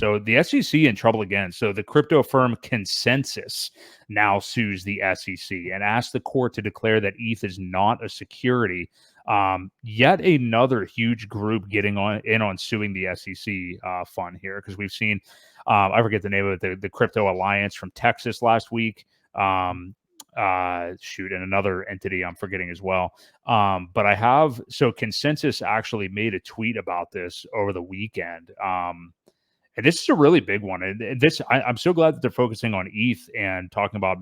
So the SEC in trouble again. So the crypto firm Consensus now sues the SEC and asks the court to declare that ETH is not a security. Yet another huge group getting on suing the SEC fund here, because we've seen, I forget the name of it, the Crypto Alliance from Texas last week. And another entity I'm forgetting as well. But so Consensus actually made a tweet about this over the weekend. And this is a really big one. And I'm so glad that they're focusing on ETH and talking about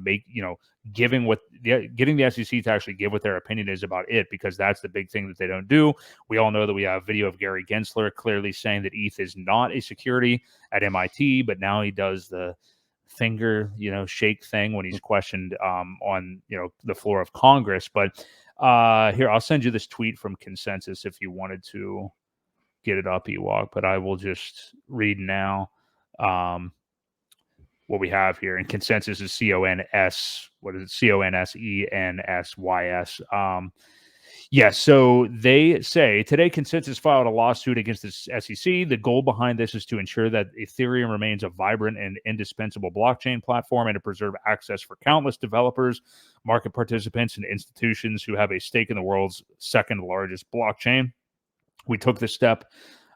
getting the SEC to actually give what their opinion is about it, because that's the big thing that they don't do. We all know that we have video of Gary Gensler clearly saying that ETH is not a security at MIT, but now he does the finger, shake thing when he's questioned on, the floor of Congress. But here, I'll send you this tweet from Consensus if you wanted to get it up, Ewok, but I will just read now what we have here. And Consensus is CONS. What is it? CONSENSYS. So they say today Consensus filed a lawsuit against the SEC. The goal behind this is to ensure that Ethereum remains a vibrant and indispensable blockchain platform and to preserve access for countless developers, market participants, and institutions who have a stake in the world's second largest blockchain. We took this step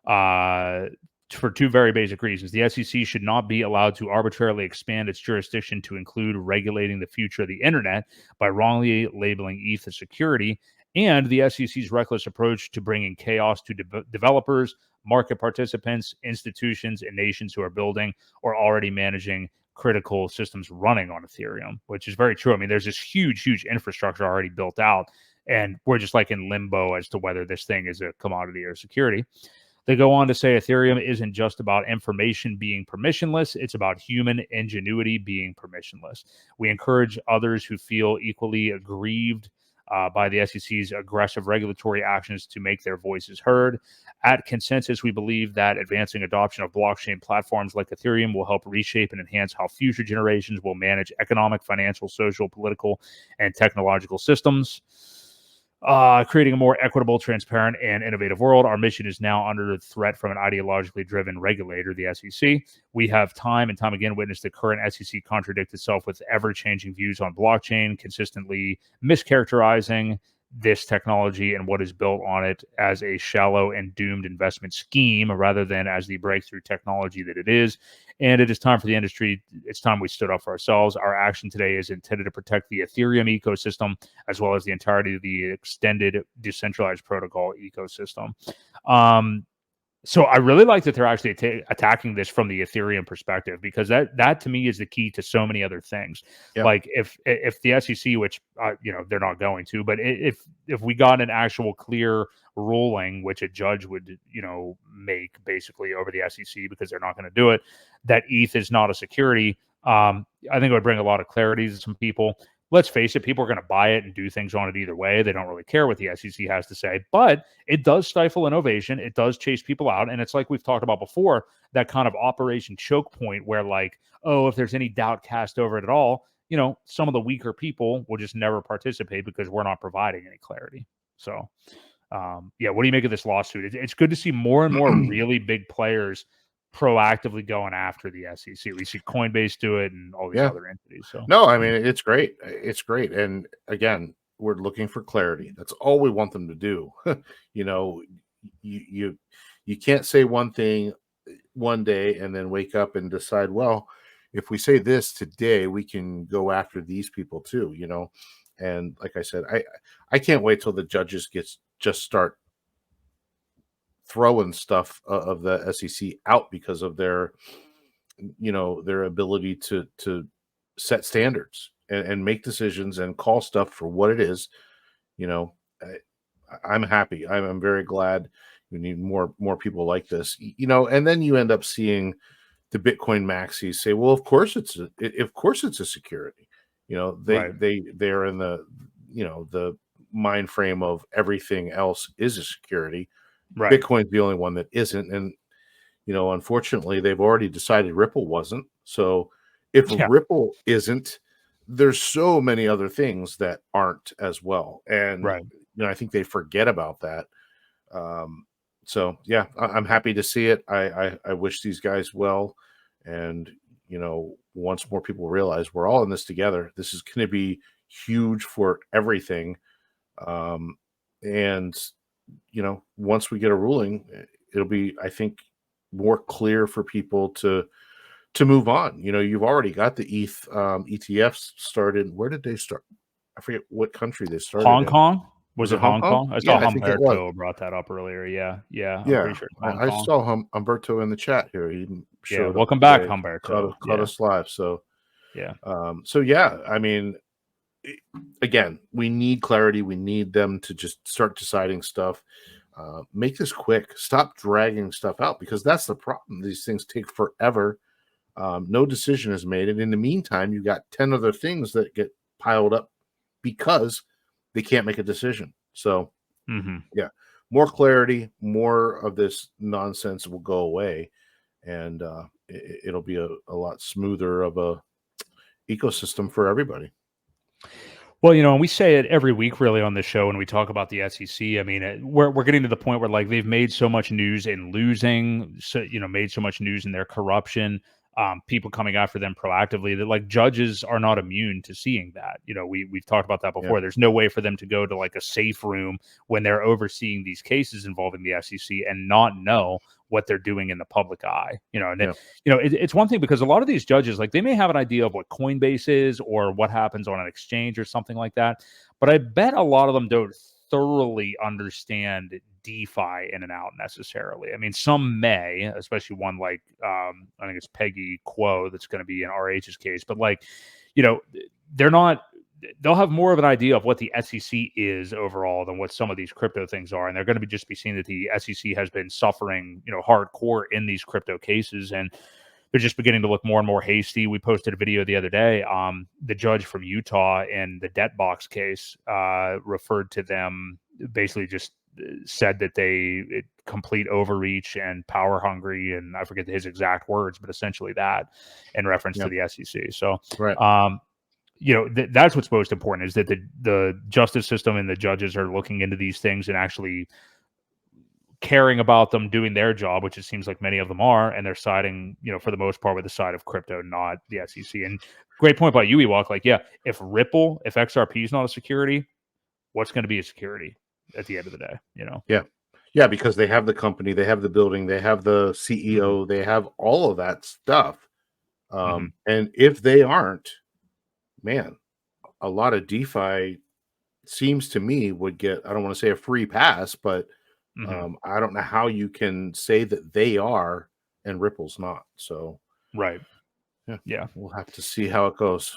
for two very basic reasons. The SEC should not be allowed to arbitrarily expand its jurisdiction to include regulating the future of the internet by wrongly labeling ETH a security, and the SEC's reckless approach to bringing chaos to developers, market participants, institutions, and nations who are building or already managing critical systems running on Ethereum, which is very true. I mean, there's this huge infrastructure already built out, and we're just like in limbo as to whether this thing is a commodity or security. They go on to say Ethereum isn't just about information being permissionless, it's about human ingenuity being permissionless. We encourage others who feel equally aggrieved by the SEC's aggressive regulatory actions to make their voices heard. At Consensus, we believe that advancing adoption of blockchain platforms like Ethereum will help reshape and enhance how future generations will manage economic, financial, social, political, and technological systems. Creating a more equitable, transparent, and innovative world. Our mission is now under threat from an ideologically driven regulator, the SEC. We have time and time again witnessed the current SEC contradict itself with ever-changing views on blockchain, consistently mischaracterizing this technology and what is built on it as a shallow and doomed investment scheme rather than as the breakthrough technology that it is. And it is time for the industry. It's time we stood up for ourselves. Our action today is intended to protect the Ethereum ecosystem as well as the entirety of the extended decentralized protocol ecosystem. So I really like that they're actually attacking this from the Ethereum perspective, because that to me is the key to so many other things. Yep. Like if the SEC, which they're not going to, but if we got an actual clear ruling, which a judge would make basically over the SEC, because they're not going to do it, that ETH is not a security, I think it would bring a lot of clarity to some people. Let's face it, people are going to buy it and do things on it either way. They don't really care what the SEC has to say, but it does stifle innovation. It does chase people out. And it's like we've talked about before, that kind of Operation Choke Point where if there's any doubt cast over it at all, some of the weaker people will just never participate because we're not providing any clarity. So, what do you make of this lawsuit? It's good to see more and more really big players proactively going after the SEC. We see Coinbase do it and all these other entities. So no, I mean, it's great. It's great. And again, we're looking for clarity. That's all we want them to do. You can't say one thing one day and then wake up and decide, well, if we say this today, we can go after these people too, And like I said, I can't wait till the judges just start throwing stuff of the SEC out because of their ability to set standards and make decisions and call stuff for what it is. I'm happy. I'm very glad. We need more people like this, and then you end up seeing the Bitcoin maxis say, well, of course it's a security. They're in the mind frame of everything else is a security. Right. Bitcoin's the only one that isn't. And, unfortunately, they've already decided Ripple wasn't. So if Ripple isn't, there's so many other things that aren't as well. And, I think they forget about that. So yeah, I'm happy to see it. I wish these guys well, and once more people realize we're all in this together, this is going to be huge for everything. Um, and once we get a ruling, it'll be, I think, more clear for people to move on. You've already got the ETFs started. Where did they start? I forget what country they started Hong in. Kong? Was Was it it Hong Hong Kong? Kong? I saw Yeah, I think it was. Humberto brought that up earlier. Yeah, yeah, I'm Yeah, pretty sure it's Hong I Kong. saw Umberto in the chat here. He Yeah, showed up welcome back, today, Humberto. caught Yeah, us live. So, yeah. so yeah, I mean, again, we need clarity. We need them to just start deciding stuff. Make this quick. Stop dragging stuff out, because that's the problem. These things take forever. No decision is made, and in the meantime, you got 10 other things that get piled up because they can't make a decision. So, Mhm. yeah, more clarity, more of this nonsense will go away, and it'll be a lot smoother of a ecosystem for everybody. Well, and we say it every week really on this show when we talk about the SEC. I mean, we're getting to the point where like they've made so much news in losing, so made so much news in their corruption. People coming after them proactively, that like judges are not immune to seeing that. We've talked about that Yeah, before. There's no way for them to go to like a safe room when they're overseeing these cases involving the SEC and not know what they're doing in the public eye. And yeah, it's one thing because a lot of these judges, like they may have an idea of what Coinbase is or what happens on an exchange or something like that, but I bet a lot of them don't thoroughly understand DeFi in and out necessarily. I mean, some may, especially one like I think it's Peggy Quo that's going to be in RH's case, but like, you know, they're not. They'll have more of an idea of what the SEC is overall than what some of these crypto things are, and they're going to be just be seeing that the SEC has been suffering, hardcore in these crypto cases, and they're just beginning to look more and more hasty. We posted a video the other day. The judge from Utah in the debt box case referred to them, basically just said that they complete overreach and power hungry, and I forget his exact words, but essentially that in reference yeah. to the SEC. So, Right. that's what's most important, is that the justice system and the judges are looking into these things and actually caring about them doing their job, which it seems like many of them are, and they're siding, for the most part, with the side of crypto, not the SEC. And great point by you, Ewok. Like, yeah, if XRP is not a security, what's going to be a security at the end of the day? Yeah. Yeah, because they have the company, they have the building, they have the Hmm. CEO, they have all of that stuff. Hmm. And if they aren't, man, a lot of DeFi seems to me would get, I don't want to say a free pass, but Hmm. I don't know how you can say that they are and Ripple's not. So Right. yeah, Yeah. we'll have to see how it goes.